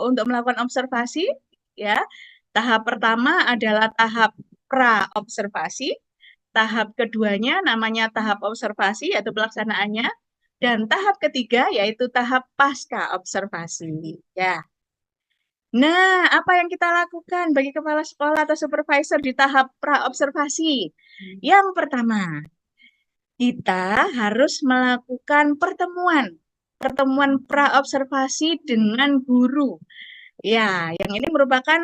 untuk melakukan observasi ya. Tahap pertama adalah tahap pra-observasi, tahap keduanya namanya tahap observasi yaitu pelaksanaannya, dan tahap ketiga yaitu tahap pasca observasi ya. Nah, apa yang kita lakukan bagi kepala sekolah atau supervisor di tahap pra-observasi? Yang pertama, kita harus melakukan pertemuan pra-observasi dengan guru. Ya, yang ini merupakan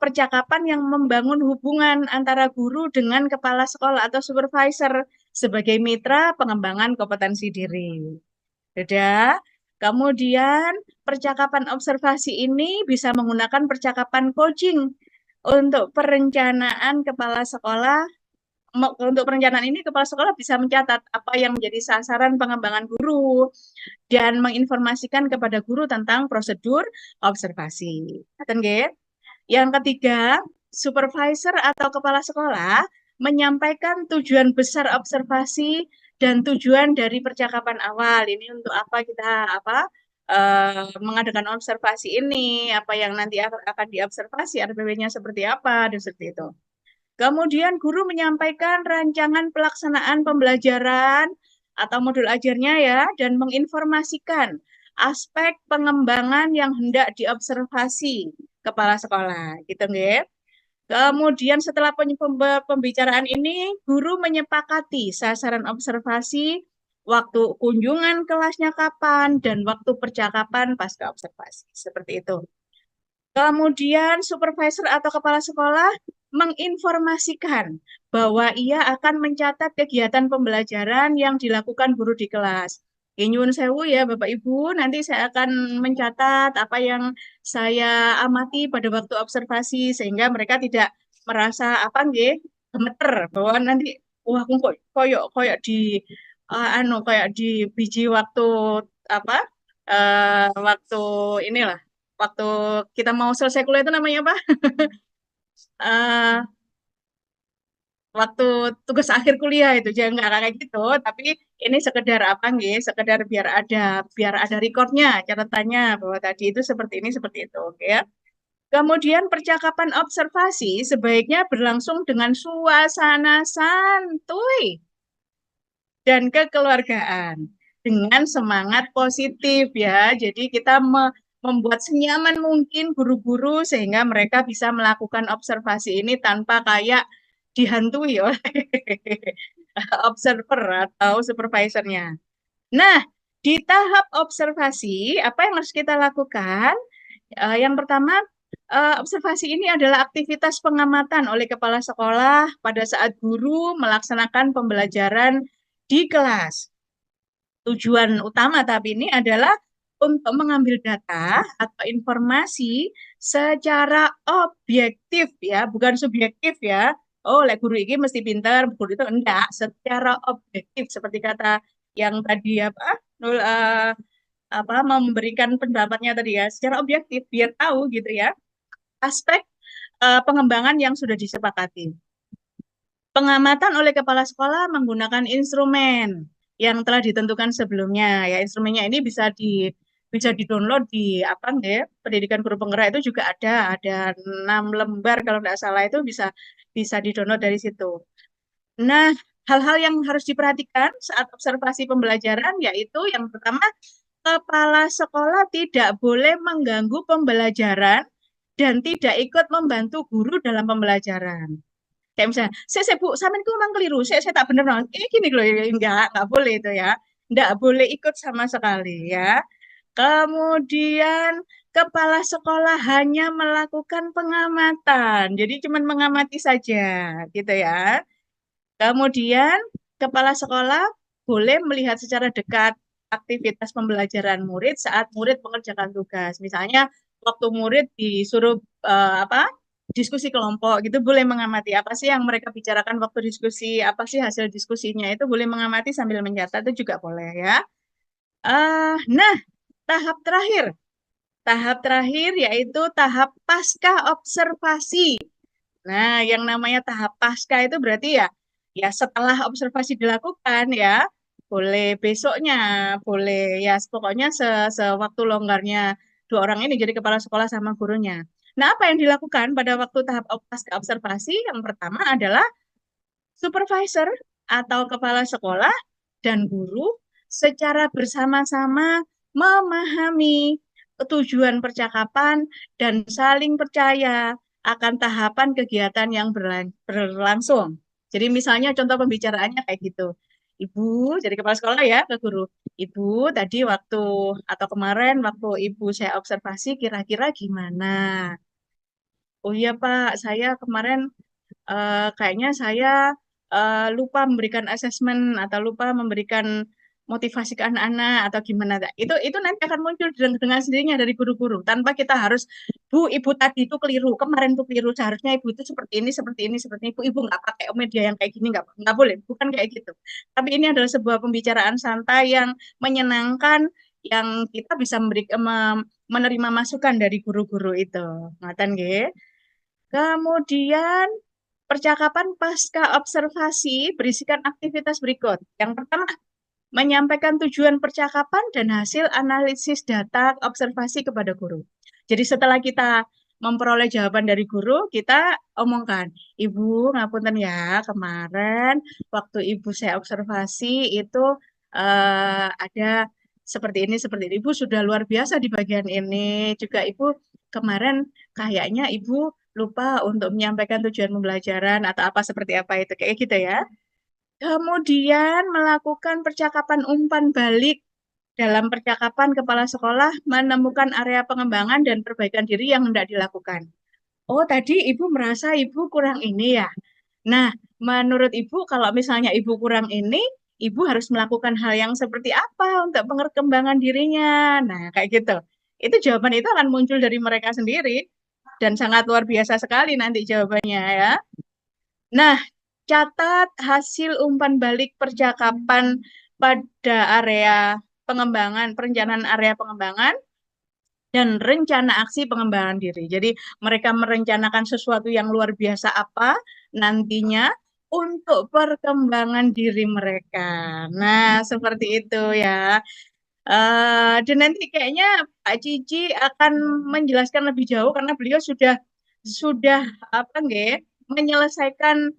percakapan yang membangun hubungan antara guru dengan kepala sekolah atau supervisor sebagai mitra pengembangan kompetensi diri. Sudah. Kemudian percakapan observasi ini bisa menggunakan percakapan coaching untuk perencanaan kepala sekolah. Untuk perencanaan ini, kepala sekolah bisa mencatat apa yang menjadi sasaran pengembangan guru dan menginformasikan kepada guru tentang prosedur observasi. Yang ketiga, supervisor atau kepala sekolah menyampaikan tujuan besar observasi dan tujuan dari percakapan awal. Ini untuk apa kita mengadakan observasi ini, apa yang nanti akan diobservasi, RPW-nya seperti apa, dan seperti itu. Kemudian guru menyampaikan rancangan pelaksanaan pembelajaran atau modul ajarnya ya, dan menginformasikan aspek pengembangan yang hendak diobservasi kepala sekolah, gitu nggih. Kemudian setelah pembicaraan ini, guru menyepakati sasaran observasi, waktu kunjungan kelasnya kapan, dan waktu percakapan pasca observasi. Seperti itu. Kemudian supervisor atau kepala sekolah menginformasikan bahwa ia akan mencatat kegiatan pembelajaran yang dilakukan guru di kelas. Nyuwun sewu ya Bapak Ibu, nanti saya akan mencatat apa yang saya amati pada waktu observasi sehingga mereka tidak merasa apa nggih gemeter bahwa nanti wah kok koyok di kayak di biji waktu apa waktu inilah waktu kita mau selesai kuliah itu namanya apa? Eh, waktu tugas akhir kuliah itu jangan nggak kayak gitu, tapi ini sekedar apa nggih, sekedar biar ada recordnya, catatannya bahwa tadi itu seperti ini seperti itu, oke ya. Kemudian percakapan observasi sebaiknya berlangsung dengan suasana santuy dan kekeluargaan dengan semangat positif ya. Jadi kita membuat senyaman mungkin guru-guru sehingga mereka bisa melakukan observasi ini tanpa kayak dihantui oleh observer atau supervisornya. Nah, di tahap observasi apa yang harus kita lakukan? Yang pertama, observasi ini adalah aktivitas pengamatan oleh kepala sekolah pada saat guru melaksanakan pembelajaran di kelas. Tujuan utama tapi ini adalah untuk mengambil data atau informasi secara objektif ya, bukan subjektif ya. Oh, lek guru ini mesti pintar, guru itu enggak, secara objektif seperti kata yang tadi memberikan pendapatnya tadi ya, secara objektif biar tahu gitu ya aspek pengembangan yang sudah disepakati. Pengamatan oleh kepala sekolah menggunakan instrumen yang telah ditentukan sebelumnya. Ya, instrumennya ini bisa di-download di apa deh? Pendidikan Guru Penggerak itu juga ada 6 lembar kalau tidak salah itu bisa bisa di-download dari situ. Nah, hal-hal yang harus diperhatikan saat observasi pembelajaran yaitu yang pertama, kepala sekolah tidak boleh mengganggu pembelajaran dan tidak ikut membantu guru dalam pembelajaran. Kayak misalnya, saya Bu, sampean itu memang keliru, saya tak bener, no. Ini gini loh, enggak boleh itu ya. Enggak boleh ikut sama sekali ya. Kemudian kepala sekolah hanya melakukan pengamatan, jadi cuma mengamati saja, gitu ya. Kemudian kepala sekolah boleh melihat secara dekat aktivitas pembelajaran murid saat murid mengerjakan tugas. Misalnya waktu murid disuruh diskusi kelompok gitu boleh mengamati apa sih yang mereka bicarakan waktu diskusi, apa sih hasil diskusinya itu boleh mengamati sambil mencatat itu juga boleh ya. Nah, tahap terakhir. Tahap terakhir yaitu tahap pasca observasi. Nah, yang namanya tahap pasca itu berarti ya setelah observasi dilakukan ya, boleh besoknya, boleh ya pokoknya sewaktu longgarnya dua orang ini jadi kepala sekolah sama gurunya. Nah, apa yang dilakukan pada waktu tahap pasca observasi? Yang pertama adalah supervisor atau kepala sekolah dan guru secara bersama-sama memahami tujuan percakapan dan saling percaya akan tahapan kegiatan yang berlangsung. Jadi misalnya contoh pembicaraannya kayak gitu. Ibu, jadi kepala sekolah ya ke guru. Ibu, tadi waktu atau kemarin waktu ibu saya observasi kira-kira gimana? Oh iya Pak, saya kemarin kayaknya saya lupa memberikan asesmen atau lupa memberikan motivasi ke anak-anak atau gimana. Itu nanti akan muncul dengan sendirinya dari guru-guru tanpa kita harus, Bu, ibu tadi itu keliru, kemarin itu keliru, seharusnya ibu itu seperti ini, seperti ini, seperti ini. Ibu nggak pakai media yang kayak gini, nggak boleh, bukan kayak gitu. Tapi ini adalah sebuah pembicaraan santai yang menyenangkan, yang kita bisa menerima masukan dari guru-guru itu. Ngaten nggih. Kemudian percakapan pasca observasi berisikan aktivitas berikut. Yang pertama, menyampaikan tujuan percakapan dan hasil analisis data observasi kepada guru. Jadi setelah kita memperoleh jawaban dari guru, kita omongkan, Ibu, ngapunten ya, kemarin waktu Ibu saya observasi itu ada seperti ini. Ibu sudah luar biasa di bagian ini. Juga Ibu kemarin kayaknya Ibu lupa untuk menyampaikan tujuan pembelajaran atau apa seperti apa itu kayak gitu ya. Kemudian melakukan percakapan umpan balik. Dalam percakapan kepala sekolah menemukan area pengembangan dan perbaikan diri yang hendak dilakukan. Oh, tadi Ibu merasa Ibu kurang ini ya. Nah, menurut Ibu kalau misalnya Ibu kurang ini, Ibu harus melakukan hal yang seperti apa untuk pengembangan dirinya. Nah, kayak gitu. Itu jawaban itu akan muncul dari mereka sendiri dan sangat luar biasa sekali nanti jawabannya ya. Nah, catat hasil umpan balik percakapan pada area pengembangan, perencanaan area pengembangan, dan rencana aksi pengembangan diri. Jadi mereka merencanakan sesuatu yang luar biasa apa nantinya untuk perkembangan diri mereka. Nah, seperti itu ya. Dan nanti kayaknya Pak Cici akan menjelaskan lebih jauh karena beliau sudah apa nggih menyelesaikan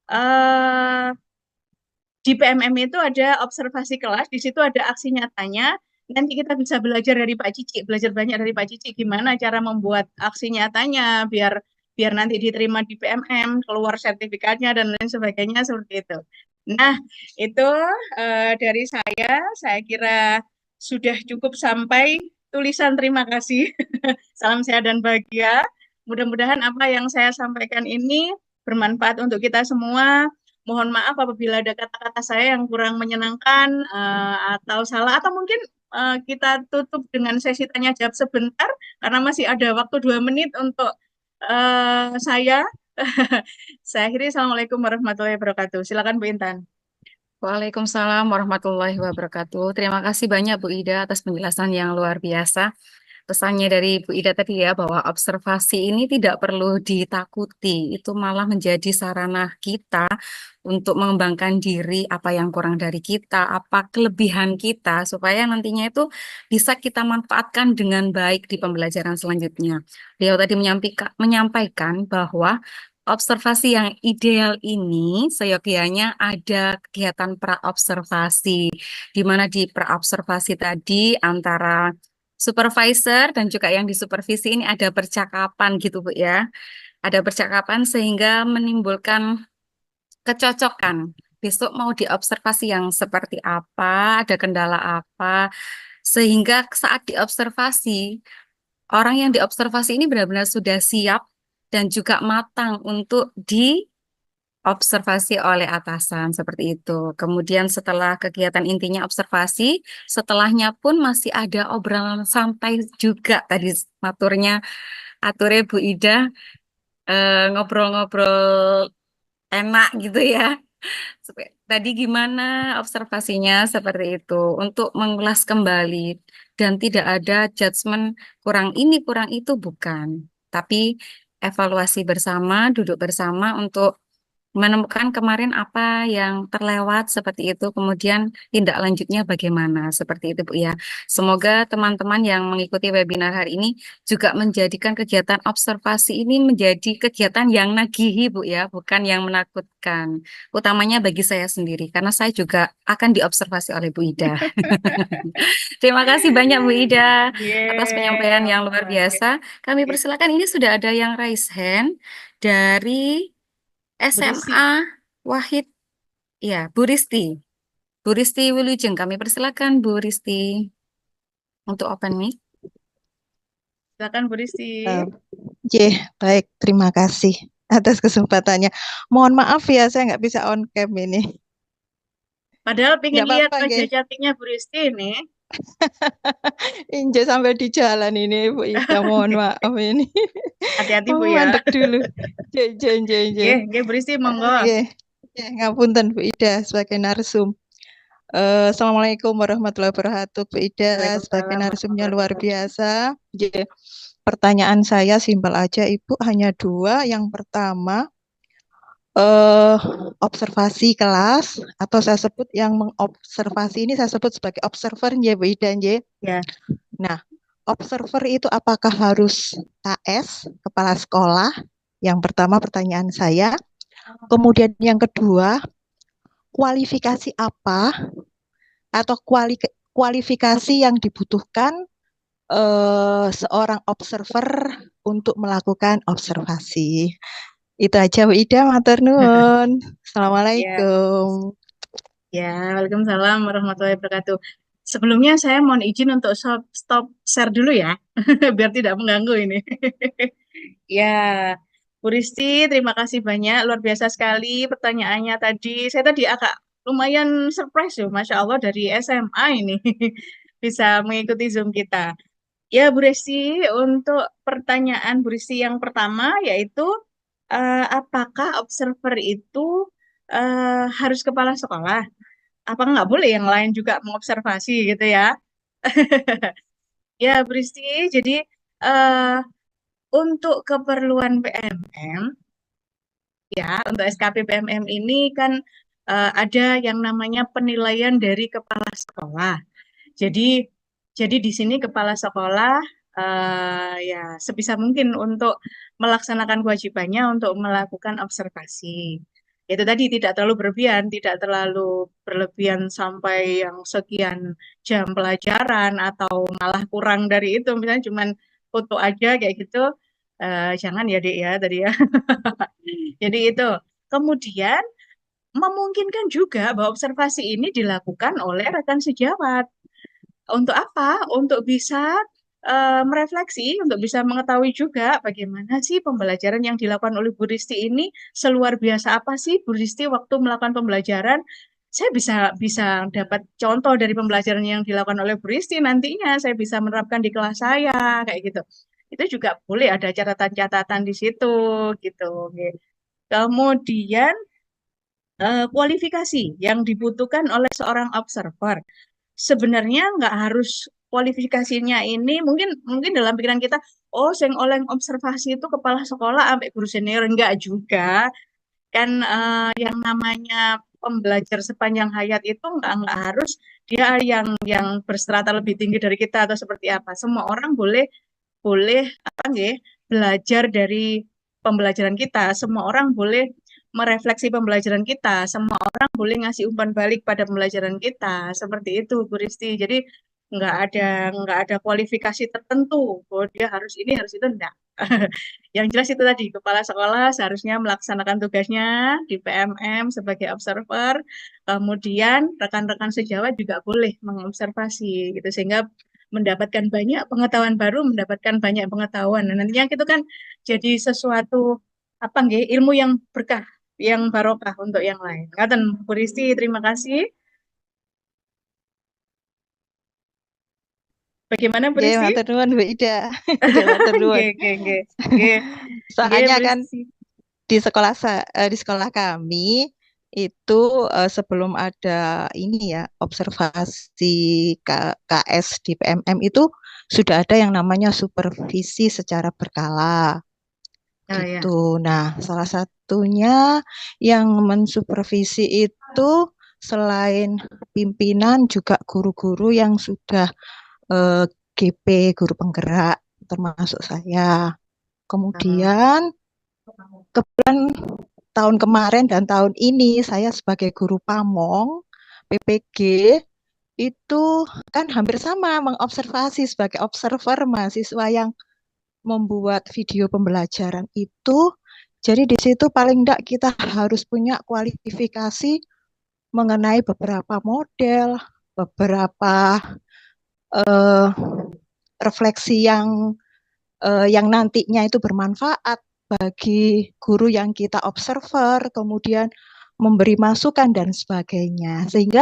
eh di PMM itu ada observasi kelas, di situ ada aksi nyatanya. Nanti kita bisa belajar dari Pak Cici, belajar banyak dari Pak Cici gimana cara membuat aksi nyatanya biar biar nanti diterima di PMM, keluar sertifikatnya dan lain sebagainya seperti itu. Nah, itu dari saya kira sudah cukup sampai tulisan terima kasih. Salam sehat dan bahagia. Mudah-mudahan apa yang saya sampaikan ini bermanfaat untuk kita semua. Mohon maaf apabila ada kata-kata saya yang kurang menyenangkan atau salah, atau mungkin kita tutup dengan sesi tanya jawab sebentar karena masih ada waktu 2 menit untuk saya. Saya akhiri. Assalamualaikum warahmatullahi wabarakatuh. Silakan Bu Intan. Waalaikumsalam warahmatullahi wabarakatuh. Terima kasih banyak Bu Ida atas penjelasan yang luar biasa. Pesannya dari Bu Ida tadi ya bahwa observasi ini tidak perlu ditakuti, itu malah menjadi sarana kita untuk mengembangkan diri, apa yang kurang dari kita, apa kelebihan kita, supaya nantinya itu bisa kita manfaatkan dengan baik di pembelajaran selanjutnya. Beliau tadi menyampaikan bahwa observasi yang ideal ini seyogianya ada kegiatan praobservasi, di mana di praobservasi tadi antara supervisor dan juga yang disupervisi ini ada percakapan gitu Bu ya. Ada percakapan sehingga menimbulkan kecocokan. Besok mau diobservasi yang seperti apa, ada kendala apa, sehingga saat diobservasi, orang yang diobservasi ini benar-benar sudah siap dan juga matang untuk diobservasi oleh atasan seperti itu. Kemudian setelah kegiatan intinya observasi, setelahnya pun masih ada obrolan santai juga tadi aturnya Bu Ida ngobrol-ngobrol enak gitu ya. Tadi gimana observasinya seperti itu untuk mengulas kembali dan tidak ada judgement kurang ini kurang itu bukan, tapi evaluasi bersama, duduk bersama untuk menemukan kemarin apa yang terlewat seperti itu, kemudian tindak lanjutnya bagaimana seperti itu, Bu ya. Semoga teman-teman yang mengikuti webinar hari ini juga menjadikan kegiatan observasi ini menjadi kegiatan yang nagihi, Bu ya, bukan yang menakutkan. Utamanya bagi saya sendiri, karena saya juga akan diobservasi oleh Bu Ida. Terima kasih banyak Bu Ida atas penyampaian Yeay, yang luar biasa. Kami oke. persilakan, ini sudah ada yang raise hand dari Berisi. SMA Wahid, ya, Bu Risti. Bu Risti Wilujeng, kami persilakan Bu Risti untuk open mic. Silakan berisi. Eh, baik, terima kasih atas kesempatannya. Mohon maaf ya, saya nggak bisa on cam ini. Padahal pengen Nggak lihat apa-apa, wajah nggih. cantiknya Bu Risti nih. Inje sampai di jalan ini, Bu Ida. Mohon maaf ini. Hati-hati Bu Oh, ya. mandek dulu. J. Nggih, Bu Risti monggo. Ngapunten Bu Ida sebagai narsum. Assalamualaikum warahmatullahi wabarakatuh, Bu Ida sebagai Waalaikumsalam narsumnya warahmatullahi luar wabarakatuh. biasa. Pertanyaan saya simpel aja, Ibu, hanya dua. Yang pertama, observasi kelas atau saya sebut yang mengobservasi ini saya sebut sebagai observer ya Bu Ida ya. Ya. Nah, observer itu apakah harus KS, kepala sekolah? Yang pertama pertanyaan saya. Kemudian yang kedua, kualifikasi apa atau kualifikasi yang dibutuhkan seorang observer untuk melakukan observasi? Itu aja Bu Ida, matur nuwun. Ya. Assalamualaikum. Ya, Waalaikumsalam warahmatullahi wabarakatuh. Sebelumnya saya mohon izin untuk stop share dulu ya, biar tidak mengganggu ini. Ya, Bu Risti, terima kasih banyak, luar biasa sekali pertanyaannya tadi. Saya tadi agak lumayan surprise ya, Masya Allah dari SMA ini bisa mengikuti Zoom kita. Ya, Bu Risti, untuk pertanyaan Bu Risti yang pertama yaitu apakah observer itu harus kepala sekolah? Apa nggak boleh yang lain juga mengobservasi gitu ya? Ya, Bristi, jadi eh, untuk keperluan PMM, ya, untuk SKP PMM ini kan ada yang namanya penilaian dari kepala sekolah. Jadi, jadi di sini kepala sekolah ya sebisa mungkin untuk melaksanakan kewajibannya untuk melakukan observasi. Itu tadi tidak terlalu berlebihan, tidak terlalu berlebihan sampai yang sekian jam pelajaran atau malah kurang dari itu, misalnya cuman foto aja kayak gitu. Jangan ya, Dek ya tadi ya. Jadi itu. Kemudian memungkinkan juga bahwa observasi ini dilakukan oleh rekan sejawat. Untuk apa? Untuk bisa merefleksi, untuk bisa mengetahui juga bagaimana sih pembelajaran yang dilakukan oleh Bu Risti ini, seluar biasa apa sih Bu Risti waktu melakukan pembelajaran. Saya bisa bisa dapat contoh dari pembelajaran yang dilakukan oleh Bu Risti, nantinya saya bisa menerapkan di kelas saya kayak gitu. Itu juga boleh ada catatan-catatan di situ gitu. Oke. Kemudian kualifikasi yang dibutuhkan oleh seorang observer sebenarnya nggak harus kualifikasinya ini, mungkin mungkin dalam pikiran kita, oh sing oleh observasi itu kepala sekolah sampai guru senior, enggak juga kan. Yang namanya pembelajar sepanjang hayat itu nggak harus dia yang berstrata lebih tinggi dari kita atau seperti apa. Semua orang boleh boleh apa nggih, belajar dari pembelajaran kita. Semua orang boleh merefleksi pembelajaran kita. Semua orang boleh ngasih umpan balik pada pembelajaran kita. Seperti itu, Bu Risti. Jadi nggak ada kualifikasi tertentu. Oh, dia harus ini, harus itu, enggak. Yang jelas itu tadi, kepala sekolah seharusnya melaksanakan tugasnya di PMM sebagai observer. Kemudian rekan-rekan sejawat juga boleh mengobservasi gitu sehingga mendapatkan banyak pengetahuan baru, mendapatkan banyak pengetahuan. Dan nantinya itu kan jadi sesuatu apa nggih, ilmu yang berkah, yang barokah untuk yang lain. Ngaten Bu Risti, terima kasih. Bagaimana Bu Nggih, Risti? matur nuwun Bu Ida. Nggih, matur nuwun. Nggih, nggih, nggih. Nggih, nggih, Soalnya Bu kan Risti. di sekolah kami itu sebelum ada ini ya observasi KS di PMM itu sudah ada yang namanya supervisi secara berkala Oh ya. gitu. Nah, salah satu waktunya yang mensupervisi itu selain pimpinan juga guru-guru yang sudah GP, guru penggerak, termasuk saya. Kemudian kebetulan tahun kemarin dan tahun ini saya sebagai guru pamong PPG itu kan hampir sama mengobservasi sebagai observer mahasiswa yang membuat video pembelajaran itu. Jadi di situ paling tidak kita harus punya kualifikasi mengenai beberapa model, beberapa eh, refleksi yang nantinya itu bermanfaat bagi guru yang kita observer, kemudian memberi masukan dan sebagainya. Sehingga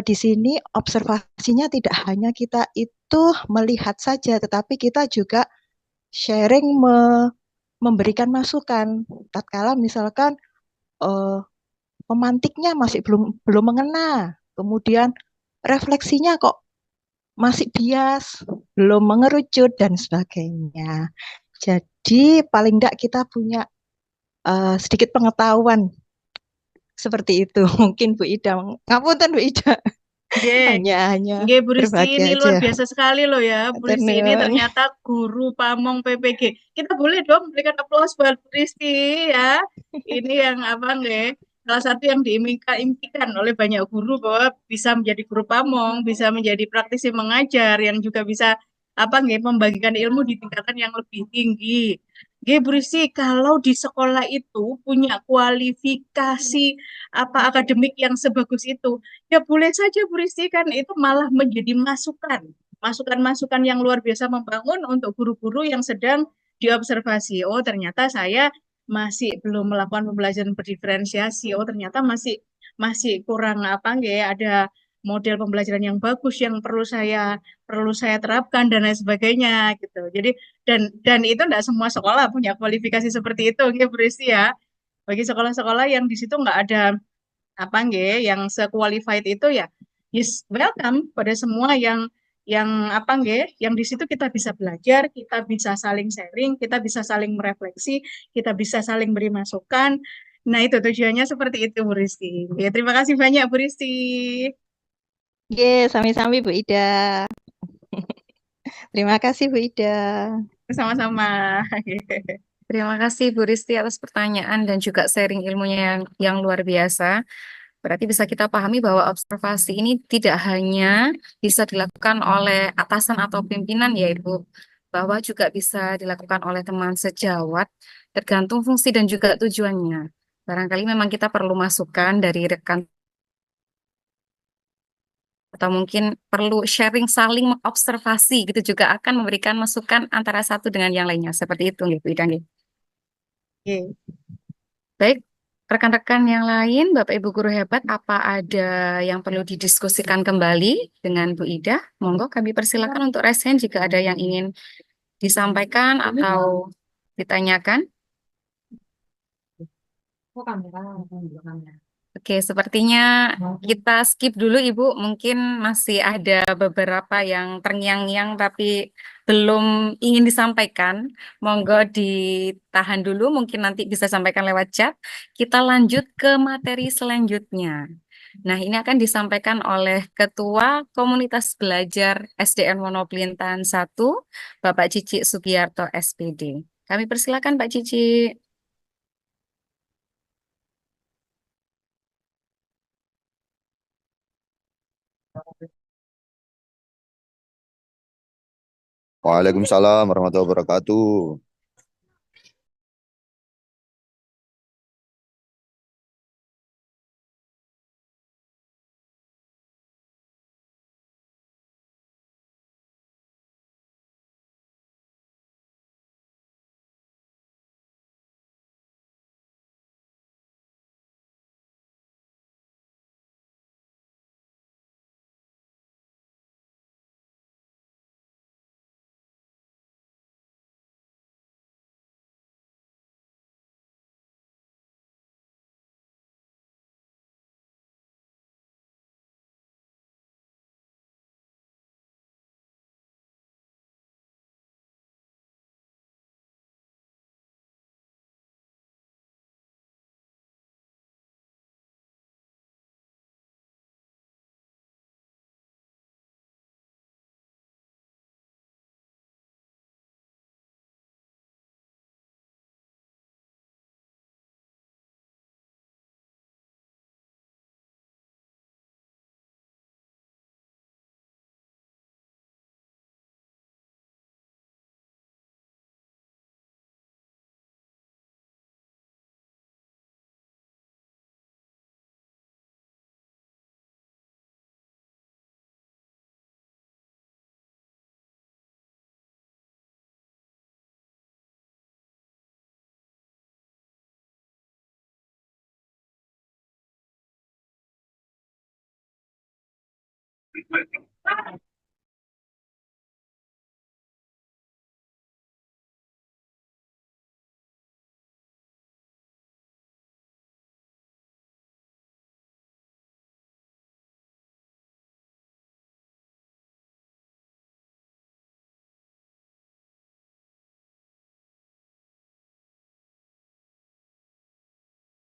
di sini observasinya tidak hanya kita itu melihat saja, tetapi kita juga sharing memberikan masukan. Tatkala misalkan pemantiknya masih belum mengena, kemudian refleksinya kok masih bias, belum mengerucut dan sebagainya. Jadi paling tidak kita punya sedikit pengetahuan seperti itu. Mungkin Bu Ida, ngapunten Bu Ida, Nggih, hanya nggih Bu Risti, berbagi ini luar aja. biasa sekali loh ya. Bu Matur Risti ini nuwun. ternyata guru pamong PPG. Kita boleh dong berikan aplaus buat Bu Risti ya. Ini yang apa nggih? Salah satu yang diimpikan oleh banyak guru bahwa bisa menjadi guru pamong, bisa menjadi praktisi mengajar, yang juga bisa apa nggih membagikan ilmu di tingkatan yang lebih tinggi. Nggih, Bu Risti, kalau di sekolah itu punya kualifikasi apa akademik yang sebagus itu, ya boleh saja Bu Risti, kan itu malah menjadi masukan. Masukan-masukan yang luar biasa membangun untuk guru-guru yang sedang diobservasi. Oh, ternyata saya masih belum melakukan pembelajaran berdiferensiasi. Oh, ternyata masih masih kurang apa nggak ya, ada model pembelajaran yang bagus yang perlu saya terapkan dan lain sebagainya gitu. Jadi dan itu enggak semua sekolah punya kualifikasi seperti itu, gitu Bu Risti ya. Bagi sekolah-sekolah yang di situ nggak ada apa nggih yang sequalified itu, ya yes, welcome pada semua yang apa nggih yang di situ kita bisa belajar, kita bisa saling sharing, kita bisa saling merefleksi, kita bisa saling beri masukan. Nah, itu tujuannya seperti itu Bu Risti. Ya, terima kasih banyak Bu Risti. Oke, sami-sami Bu Ida. Terima kasih Bu Ida. Sama-sama. Terima kasih Bu Risti atas pertanyaan dan juga sharing ilmunya yang luar biasa. Berarti bisa kita pahami bahwa observasi ini tidak hanya bisa dilakukan oleh atasan atau pimpinan ya Ibu, bahwa juga bisa dilakukan oleh teman sejawat, tergantung fungsi dan juga tujuannya. Barangkali memang kita perlu masukan dari rekan atau mungkin perlu sharing saling mengobservasi gitu juga akan memberikan masukan antara satu dengan yang lainnya. Seperti itu gitu, Ida. Nggih. Oke. Baik, rekan-rekan yang lain, Bapak Ibu guru hebat, apa ada yang perlu didiskusikan kembali dengan Bu Ida? Monggo kami persilakan untuk raise hand jika ada yang ingin disampaikan atau ditanyakan. Oke, sepertinya kita skip dulu Ibu. Mungkin masih ada beberapa yang terngiang-ngiang tapi belum ingin disampaikan. Monggo ditahan dulu, mungkin nanti bisa sampaikan lewat chat. Kita lanjut ke materi selanjutnya. Nah, ini akan disampaikan oleh Ketua Komunitas Belajar SDN Wonoplintan 1, Bapak Cici Sugiarto SPD. Kami persilakan Pak Cici. Waalaikumsalam warahmatullahi wabarakatuh.